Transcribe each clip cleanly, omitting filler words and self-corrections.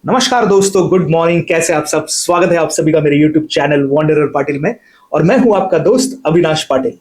नमस्कार दोस्तों, good morning. कैसे आप सब? स्वागत है आप सभी का मेरे यूट्यूब चैनल वॉन्डरर पाटिल में। और मैं हूं आपका दोस्त अविनाश पाटिल।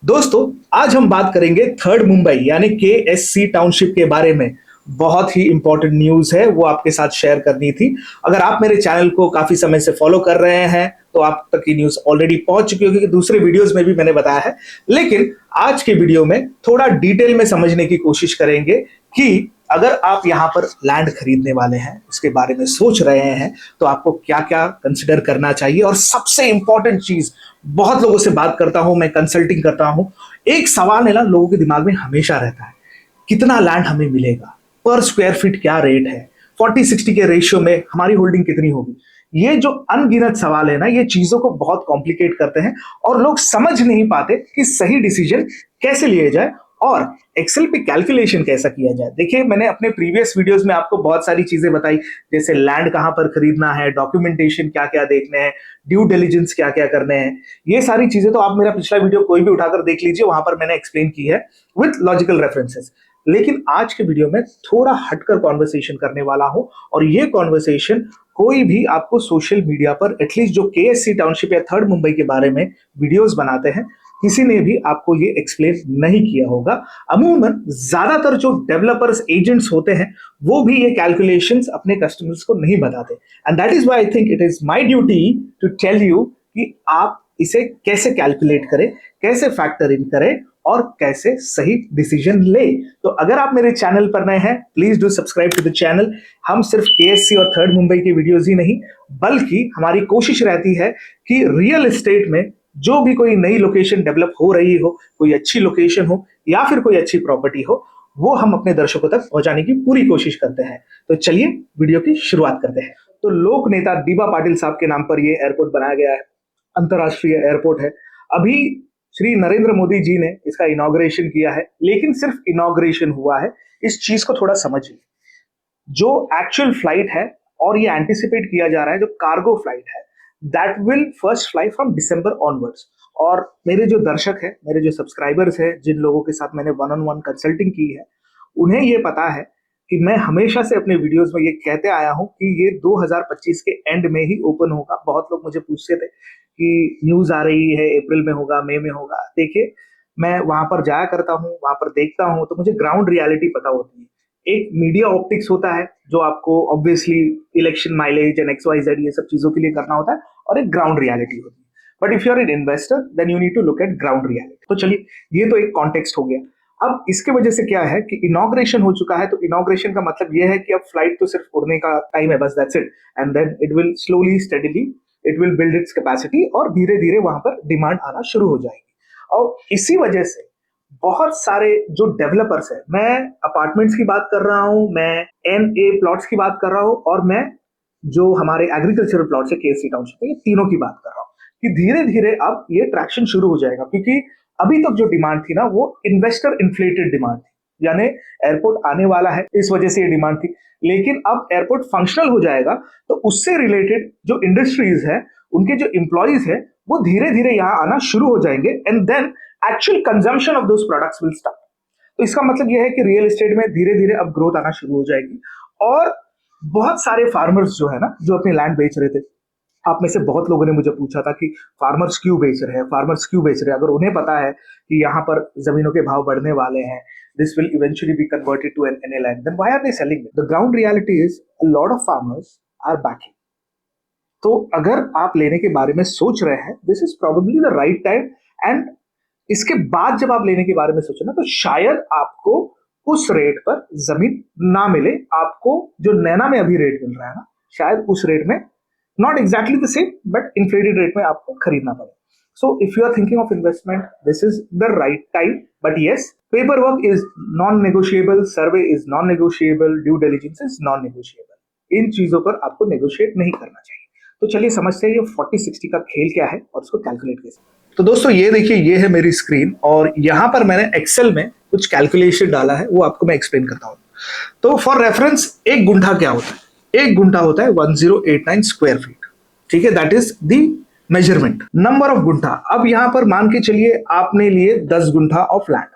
दोस्तों, आज हम बात करेंगे थर्ड मुंबई यानी केएससी टाउनशिप के बारे में। बहुत ही इंपॉर्टेंट न्यूज है, वो आपके साथ शेयर करनी थी। अगर आप मेरे चैनल को काफी समय से फॉलो कर रहे हैं तो आप तक ये न्यूज ऑलरेडी पहुंच चुकी होगी, दूसरे वीडियोस में भी मैंने बताया है। लेकिन आज के वीडियो में थोड़ा डिटेल में समझने की कोशिश करेंगे कि अगर आप यहां पर लैंड खरीदने वाले हैं, उसके बारे में सोच रहे हैं, तो आपको क्या क्या कंसिडर करना चाहिए। और सबसे इंपॉर्टेंट चीज, बहुत लोगों से बात करता हूं, मैं कंसल्टिंग करता हूं, एक सवाल है ना लोगों के दिमाग में हमेशा रहता है, कितना लैंड हमें मिलेगा, पर स्क्वायर फीट क्या रेट है, 40-60 के रेशियो में हमारी होल्डिंग कितनी होगी। ये जो अनगिनत सवाल है ना, ये चीजों को बहुत कॉम्प्लिकेट करते हैं और लोग समझ नहीं पाते कि सही डिसीजन कैसे लिए जाए और एक्सेल पे कैलकुलेशन कैसा किया जाए। देखिए, मैंने अपने प्रीवियस वीडियोस में आपको बहुत सारी चीजें बताई, जैसे लैंड कहां पर खरीदना है, डॉक्यूमेंटेशन क्या क्या देखने हैं, ड्यू डिलिजेंस क्या क्या करने हैं। ये सारी चीजें तो आप मेरा पिछला वीडियो कोई भी उठाकर देख लीजिए, वहां पर मैंने एक्सप्लेन की है विथ लॉजिकल रेफरेंसेस। लेकिन आज के वीडियो में थोड़ा हटकर कॉन्वर्सेशन करने वाला हूं, और ये कॉन्वर्सेशन कोई भी आपको सोशल मीडिया पर एटलीस्ट जो केएससी टाउनशिप या थर्ड मुंबई के बारे में वीडियोस बनाते हैं, किसी ने भी आपको ये एक्सप्लेन नहीं किया होगा। अमूमन ज्यादातर जो डेवलपर्स एजेंट्स होते हैं वो भी ये कैलकुलेशंस अपने कस्टमर्स को नहीं बताते। And that is why I think it is my duty to tell you कि आप इसे कैसे कैलकुलेट करें, कैसे फैक्टर इन करें और कैसे सही डिसीजन ले। तो अगर आप मेरे चैनल पर नए हैं, please do subscribe to the channel. हम सिर्फ केएससी और थर्ड मुंबई की वीडियोस ही नहीं, बल्कि हमारी कोशिश रहती है कि रियल एस्टेट में जो भी कोई नई लोकेशन डेवलप हो रही हो, कोई अच्छी लोकेशन हो या फिर कोई अच्छी प्रॉपर्टी हो, वो हम अपने दर्शकों तक पहुंचाने की पूरी कोशिश करते हैं। तो चलिए वीडियो की शुरुआत करते हैं। तो लोक नेता दीबा पाटिल साहब के नाम पर ये एयरपोर्ट बनाया गया है, अंतरराष्ट्रीय एयरपोर्ट है। अभी श्री नरेंद्र मोदी जी ने इसका इनॉग्रेशन किया है, लेकिन सिर्फ इनॉग्रेशन हुआ है। इस चीज को थोड़ा समझिए, जो एक्चुअल फ्लाइट है और ये एंटिसिपेट किया जा रहा है जो कार्गो फ्लाइट है, that will first fly from December onwards. और मेरे जो दर्शक है, मेरे जो सब्सक्राइबर्स है, जिन लोगों के साथ मैंने वन ऑन वन कंसल्टिंग की है, उन्हें ये पता है कि मैं हमेशा से अपने वीडियोस में ये कहते आया हूं कि ये 2025 के एंड में ही ओपन होगा। बहुत लोग मुझे पूछते थे कि न्यूज आ रही है अप्रैल में होगा, मई में होगा। देखिए, मैं वहां पर जाया करता हूँ, वहां पर देखता हूँ, तो मुझे ग्राउंड रियलिटी पता होती है। एक मीडिया ऑप्टिक्स होता है जो आपको obviously election mileage and X Y Z ये सब चीजों के लिए करना होता है, और एक ग्राउंड रियलिटी होती है। But if you are an investor then you need to look at ground reality. तो चलिए, ये तो एक कॉन्टेक्स्ट हो गया। अब इसके वजह से क्या है कि इनॉग्रेशन हो चुका है, तो इनॉग्रेशन का मतलब यह है कि अब फ्लाइट तो सिर्फ उड़ने का टाइम है, बस that's it. And then it will slowly steadily it will build its capacity, और धीरे धीरे वहां पर डिमांड आना शुरू हो जाएगी। और इसी वजह से बहुत सारे जो डेवलपर्स हैं, मैं अपार्टमेंट्स की बात कर रहा हूं, मैं एनए प्लॉट्स की बात कर रहा हूं, और मैं जो हमारे एग्रीकल्चरल प्लॉट्स है केएससी टाउनशिप में, ये तीनों की बात कर रहा हूं कि धीरे धीरे अब ये ट्रैक्शन शुरू हो जाएगा। क्योंकि अभी तक जो डिमांड थी ना, वो इन्वेस्टर इन्फ्लेटेड डिमांड थी, यानी एयरपोर्ट आने वाला है इस वजह से ये डिमांड थी। लेकिन अब एयरपोर्ट फंक्शनल हो जाएगा तो उससे रिलेटेड जो इंडस्ट्रीज है, उनके जो एम्प्लॉइज है, वो धीरे धीरे यहाँ आना शुरू हो जाएंगे, and then actual consumption of those products will start. तो इसका मतलब यह है कि रियल एस्टेट में धीरे धीरे अब ग्रोथ आना शुरू हो जाएगी। और बहुत सारे फार्मर्स जो है ना, जो अपने लैंड बेच रहे थे, आप में से बहुत लोगों ने मुझे पूछा था कि फार्मर्स क्यों बेच रहे हैं, फार्मर्स क्यों बेच रहे हैं। अगर उन्हें पता है कि यहाँ पर जमीनों के भाव बढ़ने वाले हैं, this will eventually be converted to an NA land, then why are they selling it? The ground reality is a lot of farmers are backing. तो अगर आप लेने के बारे में सोच रहे हैं, this is probably the right time. And इसके बाद जब आप लेने के बारे में सोचो ना, तो शायद आपको उस रेट पर जमीन ना मिले। आपको जो नैना में अभी रेट मिल रहा है ना, शायद उस रेट में, not exactly the same but inflated rate में आपको खरीदना पड़े। So if you are thinking of investment, this is the right time. But yes, paper work is non negotiable, survey is non negotiable, due diligence is non negotiable. इन चीजों पर आपको negotiate नहीं करना चाहिए। तो चलिए समझते हैं ये 40-60 का खेल क्या है और उसको कैलकुलेट कैसे। तो दोस्तों, ये देखिए, ये है मेरी स्क्रीन, और यहां पर मैंने एक्सेल में कुछ कैलकुलेशन डाला है, वो आपको मैं एक्सप्लेन करता हूं। तो फॉर रेफरेंस, एक गुंठा क्या होता है? एक गुंठा होता है 1089 स्क्वायर फीट। ठीक है, that is the measurement. Number of guntha, अब यहां पर मान के चलिए आपने लिए 10 गुंठा ऑफ लैंड।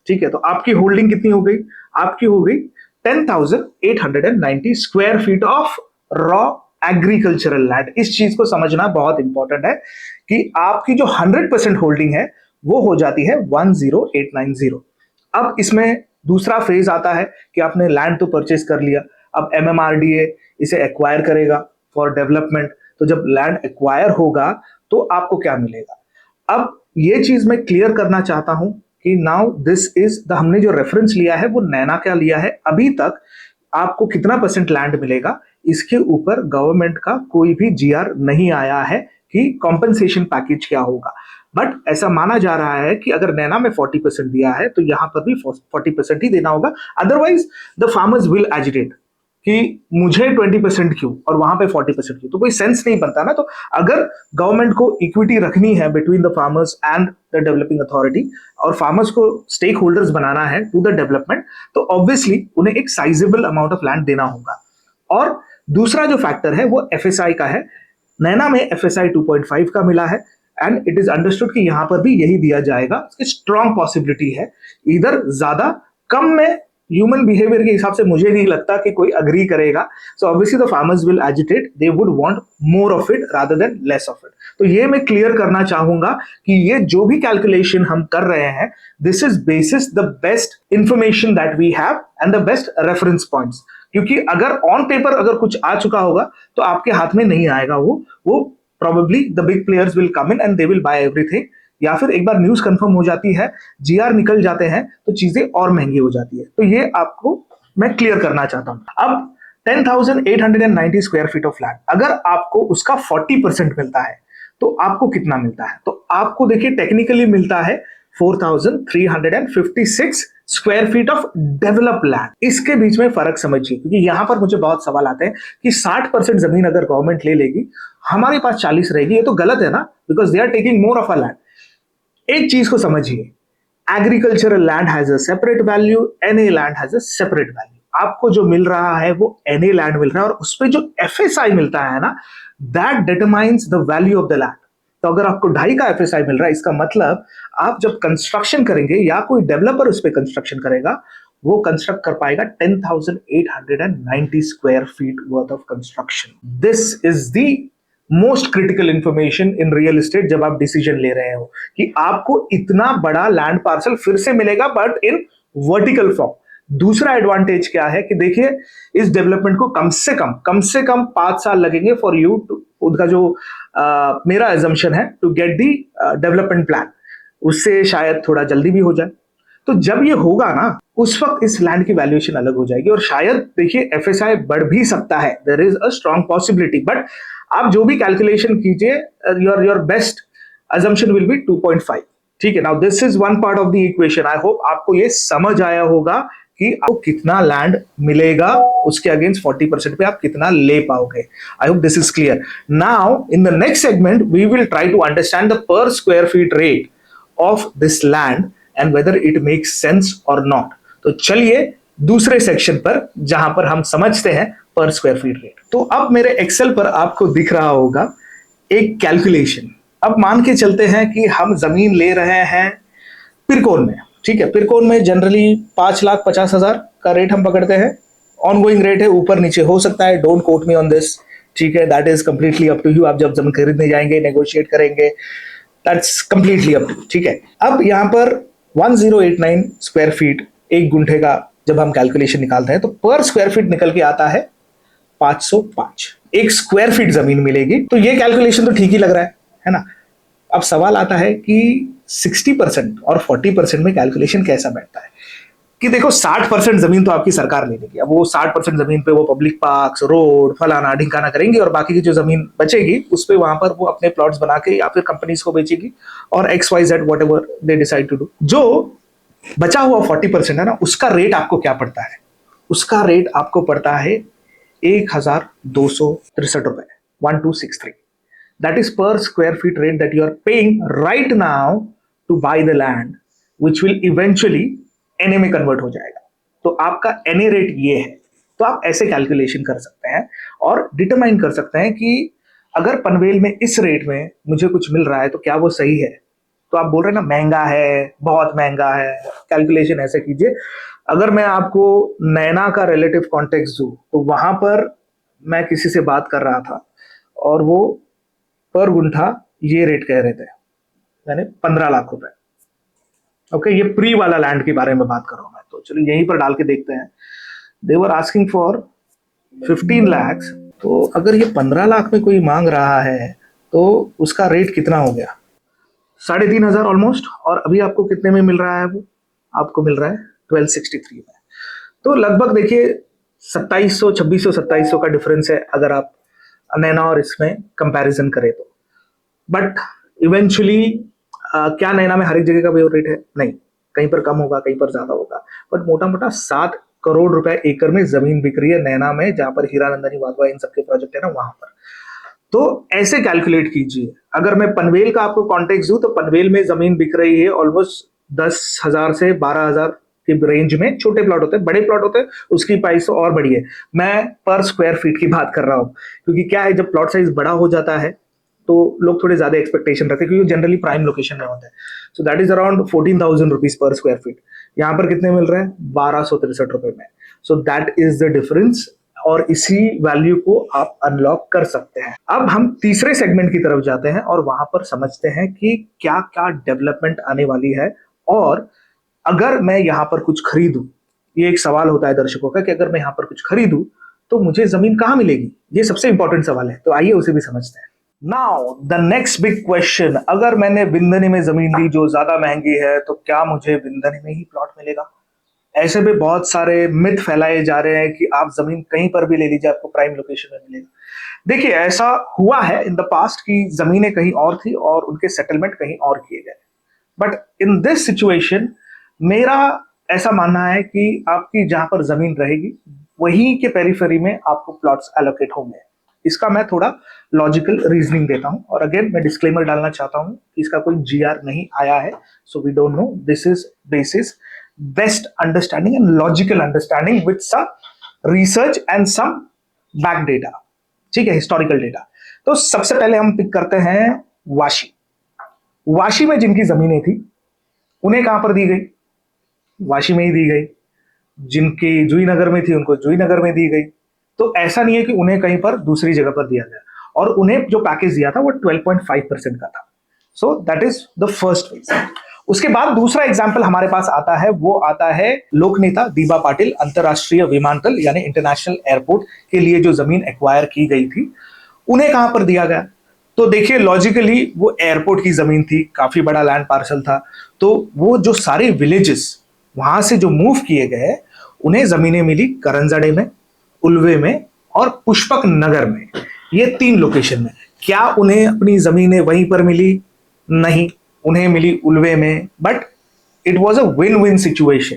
ठीक है, तो आपकी होल्डिंग कितनी हो गई? आपकी हो गई 10,890 square feet of raw agricultural land. इस चीज को समझना बहुत इंपॉर्टेंट है कि आपकी जो 100% होल्डिंग है वो हो जाती है 10890। अब इसमें दूसरा फेज आता है कि आपने लैंड तो परचेज कर लिया, अब एमएमआरडीए इसे एक्वायर करेगा फॉर डेवलपमेंट। तो जब लैंड एक्वायर होगा तो आपको क्या मिलेगा? अब ये चीज मैं क्लियर करना चाहता हूं कि नाउ दिस इज द, हमने जो रेफरेंस लिया है वो नैना क्या लिया है, अभी तक आपको कितना परसेंट लैंड मिलेगा इसके ऊपर गवर्नमेंट का कोई भी जीआर नहीं आया है कि कॉम्पनसेशन पैकेज क्या होगा। बट ऐसा माना जा रहा है कि अगर नैना में 40% दिया है तो यहां पर भी 40% ही देना होगा, otherwise the farmers will agitate कि मुझे 20% क्यों और वहां पे 40% क्यों, तो कोई सेंस नहीं बनता ना। तो अगर गवर्नमेंट को इक्विटी रखनी है between the farmers and the developing authority और फार्मर्स को स्टेक होल्डर्स बनाना है टू द डेवलपमेंट, तो ऑब्वियसली उन्हें एक साइजेबल अमाउंट ऑफ लैंड देना होगा। और दूसरा जो फैक्टर है वो एफएसआई का है। नैना में एफएसआई 2.5 का मिला है एंड इट इज अंडरस्टूड कि यहां पर भी यही दिया जाएगा। स्ट्रॉन्ग पॉसिबिलिटी है, इधर ज्यादा कम में ह्यूमन बिहेवियर के हिसाब से मुझे नहीं लगता कि कोई अग्री करेगा। So obviously the farmers will agitate, they would want more of it rather than less of it. तो ये मैं क्लियर करना चाहूंगा कि ये जो भी कैलकुलेशन हम कर रहे हैं, this is basis the best information that we have and the best reference points. क्योंकि अगर ऑन पेपर अगर कुछ आ चुका होगा तो आपके हाथ में नहीं आएगा, वो probably the big players will come in and they will buy everything, या फिर एक बार न्यूज कंफर्म हो जाती है, जीआर निकल जाते हैं तो चीजें और महंगी हो जाती है। तो ये आपको मैं क्लियर करना चाहता हूं। अब 10,890 स्क्वायर फीट ऑफ लैंड, अगर आपको उसका 40% मिलता है तो आपको कितना मिलता है? तो आपको देखिए टेक्निकली मिलता है 4,356 square feet of develop land. इसके बीच में फर्क समझिए, क्योंकि यहां पर मुझे बहुत सवाल आते हैं कि 60% जमीन अगर गवर्नमेंट ले लेगी, हमारे पास 40 रहेगी, ये तो गलत है ना, because they are taking more of a land. एक चीज को समझिए, agricultural land has a separate value, NA land has a separate value. आपको जो मिल रहा है वो एनए लैंड मिल रहा है और उस पर जो एफएसआई मिलता है ना, that determines the value of the land. तो अगर आपको 2.5 का एफएसआई मिल रहा है, इसका मतलब आप जब कंस्ट्रक्शन करेंगे या कोई डेवलपर उस पर कंस्ट्रक्शन करेगा, वो कंस्ट्रक्ट कर पाएगा 10,890 square feet worth of construction. This is the most critical information in real estate जब आप डिसीजन ले रहे हो कि आपको इतना बड़ा लैंड पार्सल फिर से मिलेगा बट इन वर्टिकल फॉर्म। दूसरा एडवांटेज क्या है कि देखिए, इस डेवलपमेंट को कम से कम 5 साल लगेंगे फॉर यू टू, उनका जो मेरा एजम्पशन है, to get the development plan. उससे शायद थोड़ा जल्दी भी हो जाए। तो जब ये होगा ना, उस वक्त इस लैंड की वैल्यूएशन अलग हो जाएगी और शायद देखिए एफएसआई बढ़ भी सकता है, there is a strong possibility. But आप जो भी कैलकुलेशन कीजिए, your best assumption will be 2.5। ठीक है, now this is one part of the equation. I hope आपको ये समझ आया होगा कि आपको कितना लैंड मिलेगा, उसके अगेंस्ट 40% पे आप कितना ले पाओगे। I hope this is clear. Now in the next segment we will try to understand the per square feet rate of this land and whether it makes sense और नॉट। तो चलिए दूसरे सेक्शन पर, जहां पर हम समझते हैं पर स्क्वायर फीट रेट। तो अब मेरे एक्सेल पर आपको दिख रहा होगा एक कैलकुलेशन। अब मान के चलते हैं कि हम जमीन ले रहे हैं पिरकोन में। ठीक है, पिरकोन में जनरली 5,50,000 का रेट हम पकड़ते हैं। ऑनगोइंग रेट है, ऊपर नीचे हो सकता है, don't quote me on this. ठीक है, that is completely up to you. आप जब जमीन खरीदने जाएंगे, नेगोशिएट करेंगे, दैट्स कंप्लीटली अप टू। ठीक है, अब यहाँ पर 1089 स्क्वायर फीट एक गुंठे का जब हम कैलकुलेशन निकालते हैं तो पर स्क्वायर फीट निकल के आता है 505। एक स्क्वायर फीट जमीन मिलेगी। तो ये कैलकुलेशन तो ठीक ही लग रहा है ना। अब सवाल आता है कि 60% और 40% में कैलकुलेशन कैसा बैठता है? कि देखो 60% जमीन तो आपकी सरकार ले लेगी। अब वो 60% जमीन पे वो पब्लिक पार्क्स, रोड, फलाना ढिंकाना करेंगी और बाकी की जो जमीन बचेगी उस पे वहां पर वो अपने प्लॉट्स बना के या फिर कंपनीज को बेचेगी और XYZ whatever they decide to do. जो बचा हुआ 40% है ना, उसका रेट आपको क्या पड़ता है? उसका रेट आपको पड़ता है 1,263 रुपए, 1263। That is per square feet rate that you are paying right now to buy the land, which will eventually NA में कन्वर्ट हो जाएगा। तो आपका NA रेट ये है। तो आप ऐसे कैलकुलेशन कर सकते हैं और डिटरमाइन कर सकते हैं कि अगर पनवेल में इस रेट में मुझे कुछ मिल रहा है तो क्या वो सही है। तो आप बोल रहे हैं ना महंगा है, बहुत महंगा है, कैलकुलेशन ऐसे कीजिए। अगर मैं आपको नैना का रिलेटिव कॉन्टेक्स्ट दूं तो वहां पर मैं किसी से बात कर रहा था और वो पर गुंठा ये रेट कह रहे थे, यानी 15 लाख रुपए। ओके, ये प्री वाला लैंड के बारे में बात कर रहा हूं मैं, तो चलो यहीं पर डाल के देखते हैं। दे वर आस्किंग फॉर 15 lakhs। तो अगर ये 15 लाख में कोई मांग रहा है तो उसका रेट कितना हो गया? 3,500 ऑलमोस्ट। और अभी आपको कितने में मिल रहा है? वो आपको मिल रहा है 1263 में। तो लगभग देखिए 2700, 2600, 2700 का डिफरेंस है अगर आप नैना और इसमें कंपैरिजन करें तो। बट इवेंचुअली क्या नैना में हर एक जगह का वो रेट है? नहीं, कहीं पर कम होगा, कहीं पर ज्यादा होगा। बट मोटा मोटा 7 करोड़ रुपए एकड़ में जमीन बिक रही है नैना में, जहां पर हीरानंदानी वाधवा इन सबके प्रोजेक्ट है ना, वहां पर। तो ऐसे कैलकुलेट कीजिए। अगर मैं पनवेल का आपको कॉन्टेक्स्ट दूं तो पनवेल में जमीन बिक रही है ऑलमोस्ट 10,000 से 12,000 के रेंज में। छोटे प्लॉट होते हैं, बड़े प्लॉट होते हैं, उसकी प्राइस तो और बड़ी है। मैं पर स्क्वायर फीट की बात कर रहा हूं, क्योंकि क्या है, जब प्लॉट साइज बड़ा हो जाता है तो लोग थोड़े ज्यादा एक्सपेक्टेशन रखते हैं, क्योंकि जनरली प्राइम लोकेशन में होता है। So that is around 14,000 rupees per square feet. यहाँ पर कितने मिल रहे हैं? 1263 रुपए में। So that is the difference, और इसी वैल्यू को आप अनलॉक कर सकते हैं। अब हम तीसरे सेगमेंट की तरफ जाते हैं और वहां पर समझते हैं कि क्या क्या डेवलपमेंट आने वाली है। और अगर मैं यहां पर कुछ खरीदूं, ये एक सवाल होता है दर्शकों का कि अगर मैं यहां पर कुछ खरीदूं तो मुझे जमीन कहां मिलेगी? ये सबसे इंपॉर्टेंट सवाल है, तो आइए उसे भी समझते हैं। Now the next big question, अगर मैंने बिंदनी में जमीन ली जो ज्यादा महंगी है, तो क्या मुझे बिंदनी में ही प्लॉट मिलेगा? ऐसे भी बहुत सारे मिथ फैलाए जा रहे हैं कि आप जमीन कहीं पर भी ले लीजिए, आपको प्राइम लोकेशन में मिलेगा। देखिए, ऐसा हुआ है इन द पास्ट कि जमीनें कहीं और थी और उनके सेटलमेंट कहीं और किए गए। बट इन दिस सिचुएशन मेरा ऐसा मानना है कि आपकी जहां पर जमीन रहेगी वहीं के पेरिफेरी में आपको प्लॉट्स एलोकेट होंगे। इसका मैं थोड़ा लॉजिकल रीजनिंग देता हूं, और अगेन मैं डिस्क्लेमर डालना चाहता हूं कि इसका कोई जीआर नहीं आया है, so we don't know, this is basis best understanding and logical understanding with some research and some back data. ठीक है, हिस्टोरिकल डेटा। तो सबसे पहले हम पिक करते हैं वाशी। वाशी में जिनकी जमीनें थी उन्हें कहां पर दी गई? वाशी में ही दी गई। जिनकी जुई नगर में थी उनको जुई नगर में दी गई। तो ऐसा नहीं है कि उन्हें कहीं पर दूसरी जगह पर दिया गया। और उन्हें जो पैकेज दिया था वो 12.5% का था। So that is the first phase. उसके बाद दूसरा एग्जाम्पल हमारे पास आता है, वो आता है लोकनेता दीबा पाटिल अंतरराष्ट्रीय विमानतल यानी इंटरनेशनल एयरपोर्ट के लिए जो जमीन एक्वायर की गई थी, उन्हें कहां पर दिया गया? तो देखिए, लॉजिकली वो एयरपोर्ट की जमीन थी, काफी बड़ा लैंड पार्सल था। तो वो जो सारे विलेजेस वहां से जो मूव किए गए, उन्हें जमीनें मिली करंजाड़े में, उल्वे में और पुष्पक नगर में। ये 3 लोकेशन में। क्या उन्हें अपनी जमीनें वहीं पर मिली? नहीं, उन्हें मिली उल्वे में। But it was a win win situation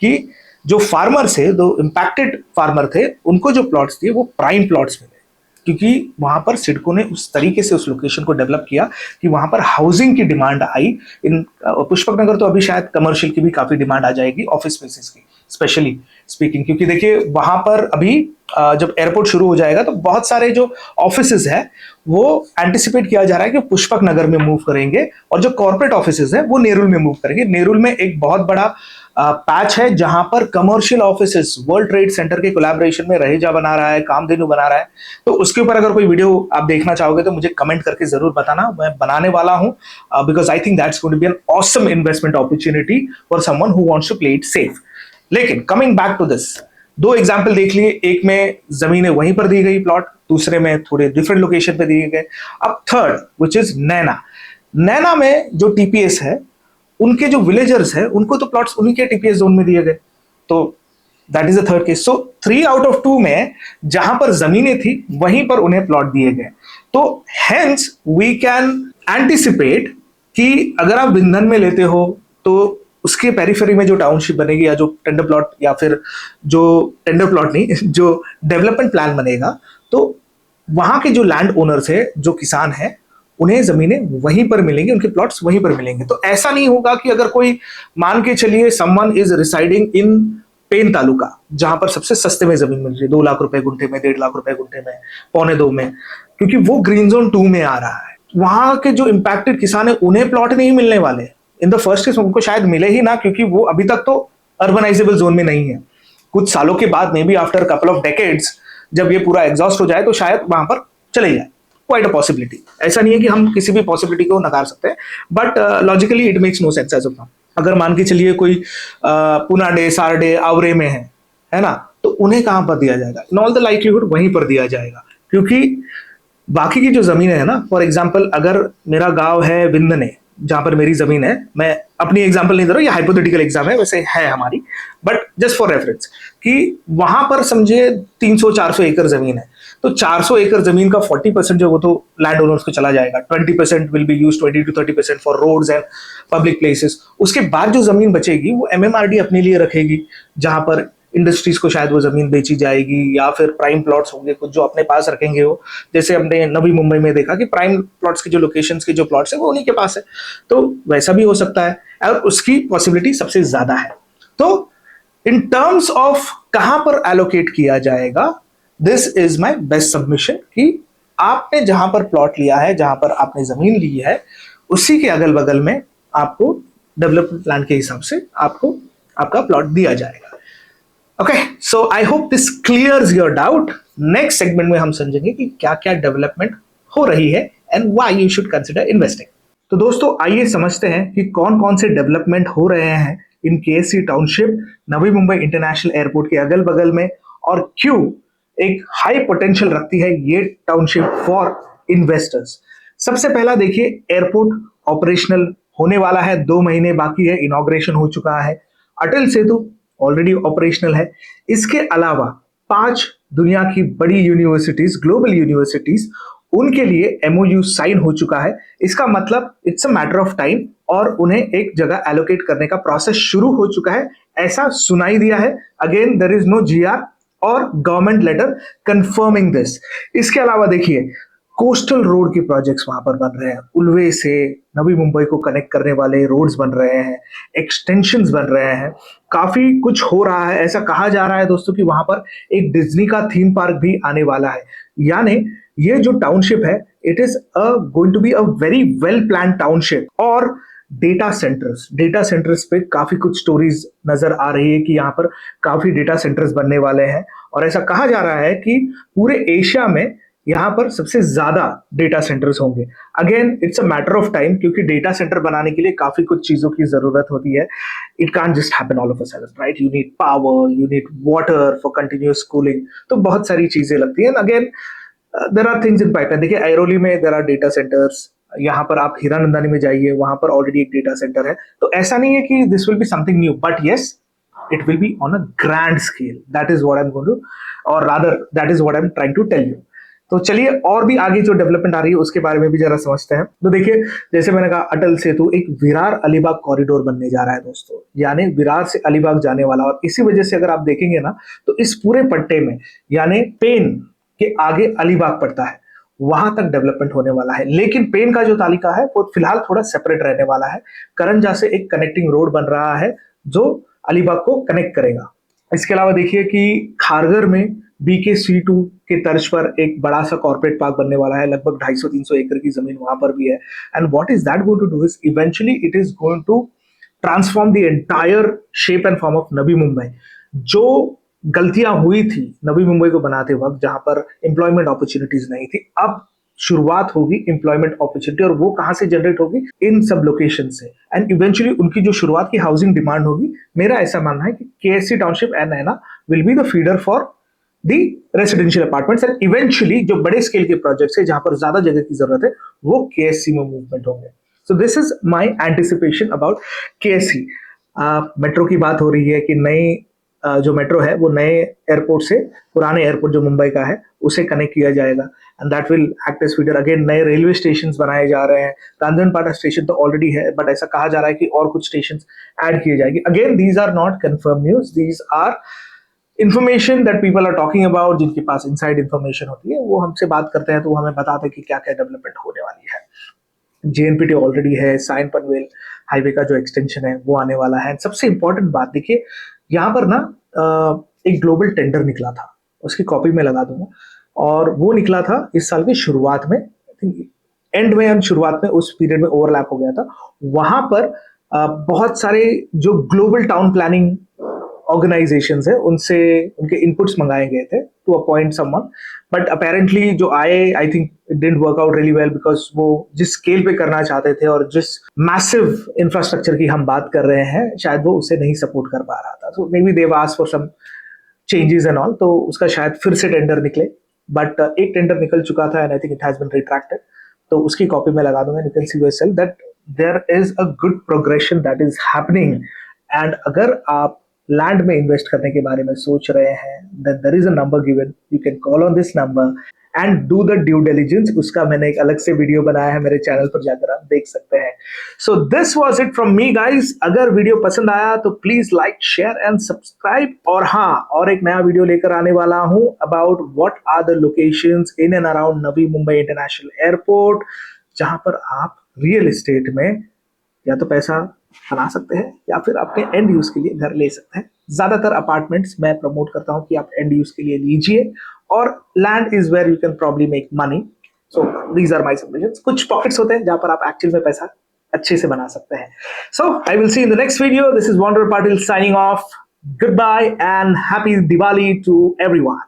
कि जो फार्मर थे, जो इंपैक्टेड फार्मर थे, उनको जो प्लॉट्स दिए वो प्राइम प्लॉट्स मिले, क्योंकि वहां पर सिडको ने उस तरीके से उस लोकेशन को डेवलप किया कि वहां पर हाउसिंग की डिमांड आई। इन पुष्पक नगर तो अभी शायद कमर्शियल की भी काफी डिमांड आ जाएगी, ऑफिस स्पेसेस की स्पेशली स्पीकिंग, क्योंकि देखिए वहां पर अभी जब एयरपोर्ट शुरू हो जाएगा तो बहुत सारे जो ऑफिसेज है वो एंटिसिपेट किया जा रहा है कि पुष्पक नगर में मूव करेंगे, और जो कॉर्पोरेट ऑफिसेज है वो नेरुल में मूव करेंगे। नेरुल में एक बहुत बड़ा पैच है जहां पर commercial offices world trade centre के कोलैबोरेशन में रहेजा बना रहा है, कामधेनु बना रहा है। तो उसके ऊपर अगर कोई वीडियो आप देखना चाहोगे तो मुझे कमेंट करके जरूर बताना, मैं बनाने वाला हूं, because I think that's going to be an awesome investment opportunity for someone who wants to play it safe. लेकिन coming back to this, 2 example देख लिए। एक में जमीनें वहीं पर दी गई प्लॉट, दूसरे में थोड़े डिफरेंट लोकेशन पे दिए गए। अब थर्ड विच इज नैना। नैना में जो टीपीएस है, उनके जो विलेजर्स है उनको तो प्लॉट्स उन्हीं के टीपीएस जोन में दिए गए। तो that is the third case. So 3 out of 2 में जहां पर जमीनें थी वहीं पर उन्हें प्लॉट दिए गए। तो हेंस वी कैन एंटिसिपेट कि अगर आप बिंधन में लेते हो तो उसके पेरिफेरी में जो टाउनशिप बनेगी, या जो टेंडर प्लॉट, या फिर जो टेंडर प्लॉट नहीं, जो डेवलपमेंट प्लान बनेगा, तो वहां के जो लैंड ओनर्स है, जो किसान है, उन्हें जमीनें वहीं पर मिलेंगी, उनके प्लॉट्स वहीं पर मिलेंगे। तो ऐसा नहीं होगा कि अगर कोई, मान के चलिए someone is residing in pen taluka, जहां पर सबसे सस्ते में जमीन मिल रही है 2 लाख रुपए गुंठे में, 1.5 लाख रुपए गुंठे में, 1.25 में, क्योंकि वो ग्रीन जोन 2 में आ रहा है। वहां के जो इंपैक्टेड किसान है उन्हें प्लॉट नहीं मिलने वाले। इन द फर्स्ट केस उनको शायद मिले ही ना, क्योंकि वो अभी तक तो अर्बनाइजेबल जोन में नहीं है। कुछ सालों के बाद, may be after couple of decades, जब ये पूरा एग्जॉस्ट हो जाए तो शायद वहां पर चले जाए, क्वाइट अ पॉसिबिलिटी। ऐसा नहीं है कि हम किसी भी पॉसिबिलिटी को नकार सकते हैं, but logically it makes no sense as of now. अगर मान के चलिए कोई पुनाडे, सारडे, आवरे में है ना, तो उन्हें कहां पर दिया जाएगा? इन ऑल द लाइक्लीहुड वहीं पर दिया जाएगा, क्योंकि बाकी की जो जमीन है ना, फॉर एग्जाम्पल अगर मेरा गांव है विंदने, जहां पर मेरी जमीन है, मैं अपनी एग्जाम्पल नहीं दे रहा हूं, ये हाइपोथेटिकल एग्जाम है, वैसे है हमारी, बट जस्ट फॉर रेफरेंस कि वहां पर समझे 300-400 एकड़ जमीन है, तो 400 एकड़ जमीन का 40% जो वो तो लैंड ओनर्स को चला जाएगा, 20% will be use, 20 to 30% for roads and public places. उसके बाद जो जमीन बचेगी वो एमएमआरडी अपने लिए रखेगी, जहां पर इंडस्ट्रीज को शायद वो जमीन बेची जाएगी, या फिर प्राइम प्लॉट्स होंगे कुछ जो अपने पास रखेंगे वो, जैसे हमने नवी मुंबई में देखा कि प्राइम प्लॉट्स के जो लोकेशंस के जो प्लॉट्स है वो उन्हीं के पास है, तो वैसा भी हो सकता है और उसकी पॉसिबिलिटी सबसे ज्यादा है। तो इन टर्म्स ऑफ कहां पर एलोकेट किया जाएगा, this is my best submission कि आपने जहां पर प्लॉट लिया है, जहां पर आपने जमीन ली है, उसी के अगल बगल में आपको डेवलपमेंट प्लान के हिसाब से आपको आपका प्लॉट दिया जाएगा। Okay, so I hope this clears your doubt. Next segment में हम समझेंगे कि क्या क्या डेवलपमेंट हो रही है and why you should consider investing. तो दोस्तों आइए समझते हैं कि कौन कौन से डेवलपमेंट हो रहे हैं इन केएससी टाउनशिप, नवी मुंबई इंटरनेशनल एयरपोर्ट के अगल बगल में, और क्यों एक हाई पोटेंशियल रखती है ये टाउनशिप फॉर इन्वेस्टर्स। सबसे पहला देखिए, एयरपोर्ट ऑपरेशनल होने वाला है, 2 महीने बाकी है, इनॉग्रेशन हो चुका है। अटल सेतु ऑलरेडी ऑपरेशनल है। इसके अलावा 5 दुनिया की बड़ी यूनिवर्सिटीज, ग्लोबल यूनिवर्सिटीज, उनके लिए एमओयू साइन हो चुका है। इसका मतलब it's a matter of time और उन्हें एक जगह एलोकेट करने का प्रोसेस शुरू हो चुका है, ऐसा सुनाई दिया है। Again there is no GR और गवर्नमेंट लेटर कंफर्मिंग दिस। इसके अलावा देखिए, कोस्टल रोड के प्रोजेक्ट्स वहां पर बन रहे हैं, उल्वे से नवी मुंबई को कनेक्ट करने वाले रोड्स बन रहे हैं, एक्सटेंशंस बन रहे हैं, काफी कुछ हो रहा है। ऐसा कहा जा रहा है दोस्तों कि वहां पर एक डिज्नी का थीम पार्क भी आने वाला है। यानी ये जो टाउनशिप है, it is going to be a very well plan township. और डेटा सेंटर्स पे काफी कुछ स्टोरीज नजर आ रही है कि यहाँ पर काफी डेटा सेंटर्स बनने वाले हैं, और ऐसा कहा जा रहा है कि पूरे एशिया में यहाँ पर सबसे ज्यादा डेटा सेंटर्स होंगे। Again it's a matter of time, क्योंकि डेटा सेंटर बनाने के लिए काफी कुछ चीजों की जरूरत होती है। It can't just happen all of a sudden, right? You need power, you need water for continuous cooling, तो बहुत सारी चीजें लगती हैं। Again there are things in pipeline. देखिए ऐरोली में देयर आर डेटा सेंटर्स, यहाँ पर आप हीरानंदानी में जाइए, वहां पर ऑलरेडी एक डेटा सेंटर है। तो ऐसा नहीं है कि this will be something new, but yes it will be on a grand scale. That is what I'm going to, or rather that is what I'm trying to tell you. तो चलिए और भी आगे जो डेवलपमेंट आ रही है उसके बारे में भी जरा समझते हैं। तो देखिए, जैसे मैंने कहा, अटल सेतु एक विरार अलीबाग कॉरिडोर बनने जा रहा है दोस्तों, यानी विरार से अलीबाग जाने वाला। और इसी वजह से अगर आप देखेंगे ना, तो इस पूरे पट्टे में, यानी पेन के आगे अलीबाग पड़ता है, वहां तक डेवलपमेंट होने वाला है। लेकिन पेन का जो तालिका है वो फिलहाल थोड़ा सेपरेट रहने वाला है। करंजा से एक कनेक्टिंग रोड बन रहा है जो अलीबाग को कनेक्ट करेगा। इसके अलावा देखिए कि खारघर में BKC2 के तर्ज पर एक बड़ा सा कॉर्पोरेट पार्क बनने वाला है, लगभग 250-300 एकड़ की जमीन वहां पर भी है। And what is that going to do is eventually it is going to transform the entire shape and form of Navi Mumbai. जो गलतियां हुई थी नवी मुंबई को बनाते वक्त, जहां पर एम्प्लॉयमेंट अपॉर्चुनिटीज नहीं थी, अब शुरुआत होगी एम्प्लॉयमेंट अपॉर्चुनिटी, और वो कहां से जनरेट होगी? इन सब लोकेशन से। एंड इवेंचुअली उनकी जो शुरुआत की हाउसिंग डिमांड होगी, मेरा ऐसा मानना है कि KSC township and Naina will be the feeder for the residential apartments. And eventually जो बड़े स्केल के प्रोजेक्ट्स है, जहां पर ज्यादा जगह की जरूरत है, वो केएससी में मूवमेंट होंगे। So this is my anticipation about KSC. Metro की बात हो रही है कि नई जो मेट्रो है वो नए एयरपोर्ट से पुराने एयरपोर्ट जो मुंबई का है उसे कनेक्ट किया जाएगा, and that will act as feeder. Again नए रेलवे स्टेशन बनाए जा रहे हैं। रांजनपाटा स्टेशन तो ऑलरेडी है, बट ऐसा कहा जा रहा है कि और कुछ स्टेशन ऐड किए जाएंगे। Again these are not confirm news, these are information that people are talking about. जिनके पास इनसाइड इंफॉर्मेशन होती है वो हमसे बात करते हैं, तो वो हमें बताते हैं कि क्या क्या डेवलपमेंट होने वाली है। JNPT ऑलरेडी है, साइन पनवेल हाईवे का जो एक्सटेंशन है वो आने वाला है। सबसे इंपॉर्टेंट बात देखिए, यहाँ पर ना एक ग्लोबल टेंडर निकला था, उसकी कॉपी में लगा दूंगा, और वो निकला था इस साल की शुरुआत में, एंड में, हम शुरुआत में उस पीरियड में ओवरलैप हो गया था। वहां पर बहुत सारे जो ग्लोबल टाउन प्लानिंग ऑर्गेनाइजेशंस है उनसे उनके इनपुट्स मंगाए गए थे to appoint someone, but apparently जो आए I think it didn't work out really well because वो जिस स्केल पे करना चाहते थे और जिस मैसिव इंफ्रास्ट्रक्चर की हम बात कर रहे हैं शायद वो उसे नहीं सपोर्ट कर पा रहा था। So maybe Dev asked for some changes and all, तो उसका शायद फिर से टेंडर निकले, बट एक टेंडर निकल चुका था and I think it has been retracted, तो उसकी कॉपी में लगा दूंगा। You can see yourself that there is a good progression that is happening. एंड अगर आप लैंड में इन्वेस्ट करने के बारे में सोच रहे हैं then there is a number given, you can call on this number and do the due diligence. उसका मैंने एक अलग से वीडियो बनाया है, मेरे चैनल पर जाकर आप देख सकते हैं। So this was it from me guys. अगर वीडियो पसंद आया तो please like share and subscribe. और हाँ, और एक नया वीडियो लेकर आने वाला हूं about what are the locations in and around Navi Mumbai international airport, जहां पर आप रियल एस्टेट में या तो पैसा बना सकते हैं या फिर अपने एंड यूज के लिए घर ले सकते हैं। ज्यादातर अपार्टमेंट्स मैं प्रमोट करता हूं कि आप एंड यूज के लिए लीजिए, और land is where you can probably make money. So these are my suggestions. कुछ पॉकेट्स होते हैं जहां पर आप एक्चुअल में पैसा अच्छे से बना सकते हैं। So I will see in the next video. This is वॉन्डर Patil signing off. Goodbye and happy Diwali to everyone.